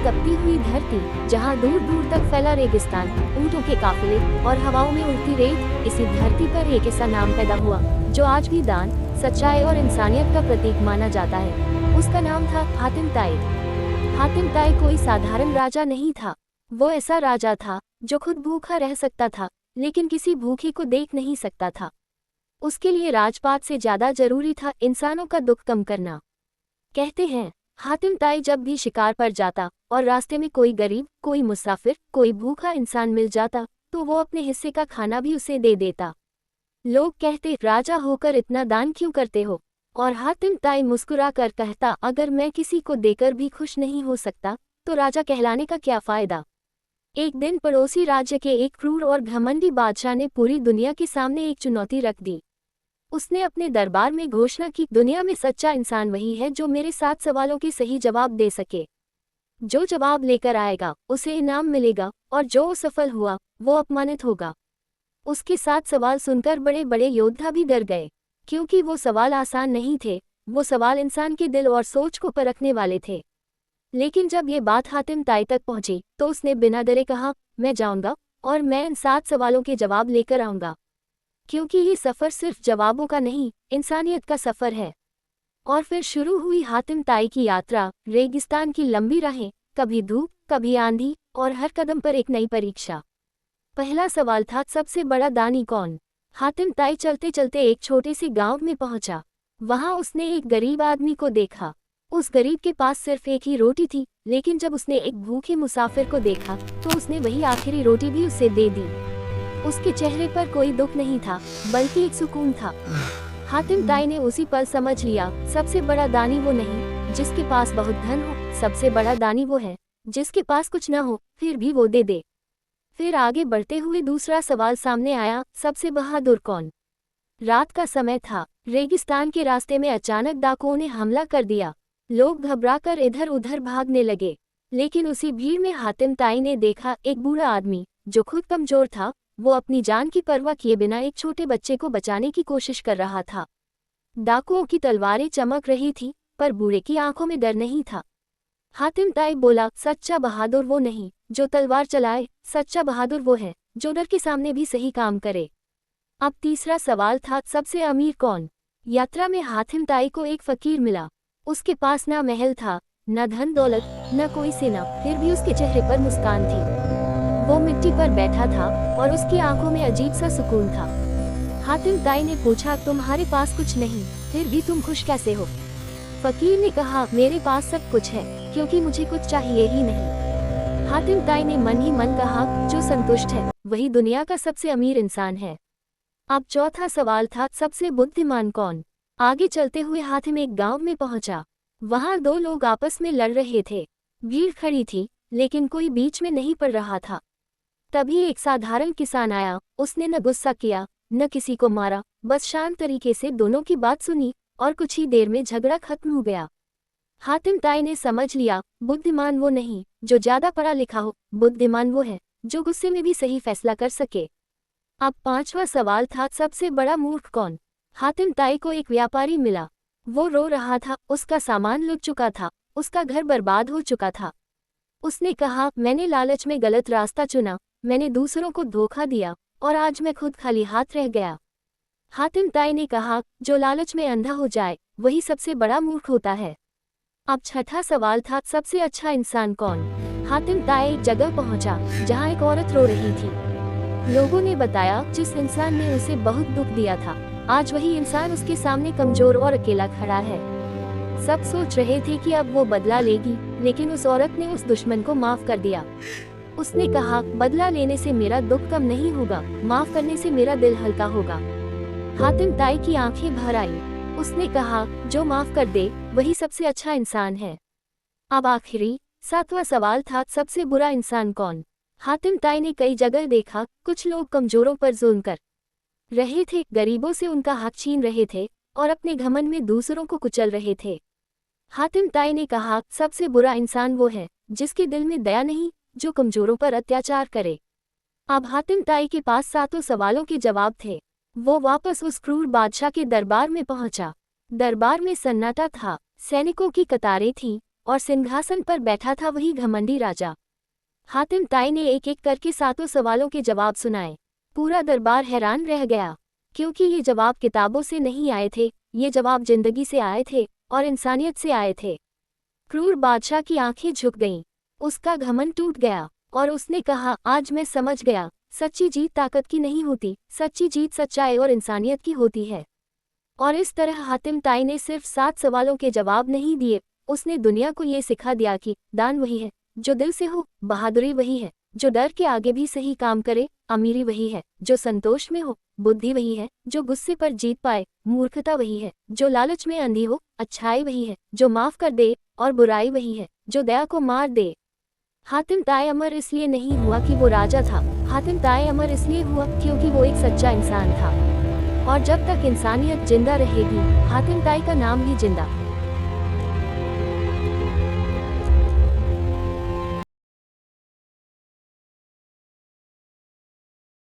तपती हुई धरती, जहाँ दूर दूर तक फैला रेगिस्तान, ऊँटों के काफिले और हवाओं में उड़ती रेत, इसी धरती पर एक ऐसा नाम पैदा हुआ जो आज भी दान, सच्चाई और इंसानियत का प्रतीक माना जाता है। उसका नाम था हातिम ताई। हातिम ताई कोई साधारण राजा नहीं था। वो ऐसा राजा था जो खुद भूखा रह सकता था, लेकिन किसी भूखे को देख नहीं सकता था। उसके लिए राजपाट से ज्यादा जरूरी था इंसानों का दुख कम करना। कहते हैं, हातिम ताई जब भी शिकार पर जाता और रास्ते में कोई गरीब, कोई मुसाफिर, कोई भूखा इंसान मिल जाता, तो वो अपने हिस्से का खाना भी उसे दे देता। लोग कहते, राजा होकर इतना दान क्यों करते हो? और हातिम ताई मुस्कुरा कर कहता, अगर मैं किसी को देकर भी खुश नहीं हो सकता, तो राजा कहलाने का क्या फायदा। एक दिन पड़ोसी राज्य के एक क्रूर और घमंडी बादशाह ने पूरी दुनिया के सामने एक चुनौती रख दी। उसने अपने दरबार में घोषणा की, दुनिया में सच्चा इंसान वही है जो मेरे 7 सवालों के सही जवाब दे सके। जो जवाब लेकर आएगा उसे इनाम मिलेगा, और जो असफल हुआ वो अपमानित होगा। उसके 7 सवाल सुनकर बड़े बड़े योद्धा भी डर गए, क्योंकि वो सवाल आसान नहीं थे। वो सवाल इंसान के दिल और सोच को परखने वाले थे। लेकिन जब ये बात हातिम ताई तक पहुंची, तो उसने बिना डरे कहा, मैं जाऊंगा और मैं इन 7 सवालों के जवाब लेकर आऊंगा, क्योंकि ये सफ़र सिर्फ जवाबों का नहीं, इंसानियत का सफ़र है। और फिर शुरू हुई हातिम ताई की यात्रा। रेगिस्तान की लंबी राहें, कभी धूप, कभी आंधी, और हर कदम पर एक नई परीक्षा। पहला सवाल था, सबसे बड़ा दानी कौन? हातिम ताई चलते चलते एक छोटे से गांव में पहुंचा। वहां उसने एक गरीब आदमी को देखा। उस गरीब के पास सिर्फ एक ही रोटी थी, लेकिन जब उसने एक भूखे मुसाफिर को देखा, तो उसने वही आखिरी रोटी भी उसे दे दी। उसके चेहरे पर कोई दुख नहीं था, बल्कि एक सुकून था। हातिम ताई ने उसी पल समझ लिया, सबसे बड़ा दानी वो नहीं जिसके पास बहुत धन हो, सबसे बड़ा दानी वो है जिसके पास कुछ न हो, फिर भी वो दे दे। फिर आगे बढ़ते हुए दूसरा सवाल सामने आया, सबसे बहादुर कौन? रात का समय था। रेगिस्तान के रास्ते में अचानक डाकुओं ने हमला कर दिया। लोग घबराकर इधर उधर भागने लगे, लेकिन उसी भीड़ में हातिम ताई ने देखा एक बूढ़ा आदमी जो खुद कमजोर था। वो अपनी जान की परवाह किए बिना एक छोटे बच्चे को बचाने की कोशिश कर रहा था। डाकुओं की तलवारें चमक रही थी, पर बूढ़े की आंखों में डर नहीं था। हातिम ताई बोला, सच्चा बहादुर वो नहीं जो तलवार चलाए, सच्चा बहादुर वो है जो डर के सामने भी सही काम करे। अब तीसरा सवाल था, सबसे अमीर कौन? यात्रा में हातिम ताई को एक फकीर मिला। उसके पास ना महल था, न धन दौलत, न कोई सेना, फिर भी उसके चेहरे पर मुस्कान थी। वो मिट्टी पर बैठा था और उसकी आंखों में अजीब सा सुकून था। हातिम ताई ने पूछा, तुम्हारे पास कुछ नहीं, फिर भी तुम खुश कैसे हो? फकीर ने कहा, मेरे पास सब कुछ है, क्योंकि मुझे कुछ चाहिए ही नहीं। हातिम ताई ने मन ही मन कहा, जो संतुष्ट है वही दुनिया का सबसे अमीर इंसान है। अब चौथा सवाल था, सबसे बुद्धिमान कौन? आगे चलते हुए हातिम एक गांव में पहुंचा। वहां 2 लोग आपस में लड़ रहे थे। भीड़ खड़ी थी, लेकिन कोई बीच में नहीं पड़ रहा था। तभी एक साधारण किसान आया। उसने न गुस्सा किया, न किसी को मारा, बस शांत तरीके से दोनों की बात सुनी, और कुछ ही देर में झगड़ा खत्म हो गया। हातिम ताई ने समझ लिया, बुद्धिमान वो नहीं जो ज्यादा पढ़ा लिखा हो, बुद्धिमान वो है जो गुस्से में भी सही फैसला कर सके। अब 5वां सवाल था, सबसे बड़ा मूर्ख कौन? हातिम ताई को एक व्यापारी मिला। वो रो रहा था, उसका सामान लुट चुका था, उसका घर बर्बाद हो चुका था। उसने कहा, मैंने लालच में गलत रास्ता चुना, मैंने दूसरों को धोखा दिया, और आज मैं खुद खाली हाथ रह गया। हातिम ताई ने कहा, जो लालच में अंधा हो जाए वही सबसे बड़ा मूर्ख होता है। अब 6ठा सवाल था, सबसे अच्छा इंसान कौन? हातिम ताई एक जगह पहुंचा जहां एक औरत रो रही थी। लोगों ने बताया, जिस इंसान ने उसे बहुत दुख दिया था, आज वही इंसान उसके सामने कमजोर और अकेला खड़ा है। सब सोच रहे थे कि अब वो बदला लेगी, लेकिन उस औरत ने उस दुश्मन को माफ कर दिया। उसने कहा, बदला लेने से मेरा दुख कम नहीं होगा, माफ करने से मेरा दिल हल्का होगा। हातिम ताई की आंखें भर आई। उसने कहा, जो माफ कर दे वही सबसे अच्छा इंसान है। अब आखिरी 7वां सवाल था, सबसे बुरा इंसान कौन? हातिम ताई ने कई जगह देखा, कुछ लोग कमजोरों पर जुल्म कर रहे थे, गरीबों से उनका हक छीन रहे थे, और अपने घमंड में दूसरों को कुचल रहे थे। हातिम ताई ने कहा, सबसे बुरा इंसान वो है जिसके दिल में दया नहीं, जो कमजोरों पर अत्याचार करे। अब हातिम ताई के पास 7 सवालों के जवाब थे। वो वापस उस क्रूर बादशाह के दरबार में पहुंचा। दरबार में सन्नाटा था, सैनिकों की कतारें थीं, और सिंहासन पर बैठा था वही घमंडी राजा। हातिम ताई ने एक एक करके 7 सवालों के जवाब सुनाए। पूरा दरबार हैरान रह गया, क्योंकि ये जवाब किताबों से नहीं आए थे, ये जवाब जिंदगी से आए थे और इंसानियत से आए थे। क्रूर बादशाह की आंखें झुक गईं, उसका घमंड टूट गया और उसने कहा, आज मैं समझ गया, सच्ची जीत ताकत की नहीं होती, सच्ची जीत सच्चाई और इंसानियत की होती है। और इस तरह हातिम ताई ने सिर्फ 7 सवालों के जवाब नहीं दिए, उसने दुनिया को ये सिखा दिया कि दान वही है जो दिल से हो, बहादुरी वही है जो डर के आगे भी सही काम करे, अमीरी वही है जो संतोष में हो, बुद्धि वही है जो गुस्से पर जीत पाए, मूर्खता वही है जो लालच में अंधी हो, अच्छाई वही है जो माफ कर दे और बुराई वही है जो दया को मार दे। हातिम ताई अमर इसलिए नहीं हुआ कि वो राजा था, हातिम ताई अमर इसलिए हुआ क्योंकि वो एक सच्चा इंसान था। और जब तक इंसानियत जिंदा रहेगी, हातिम ताई का नाम भी जिंदा।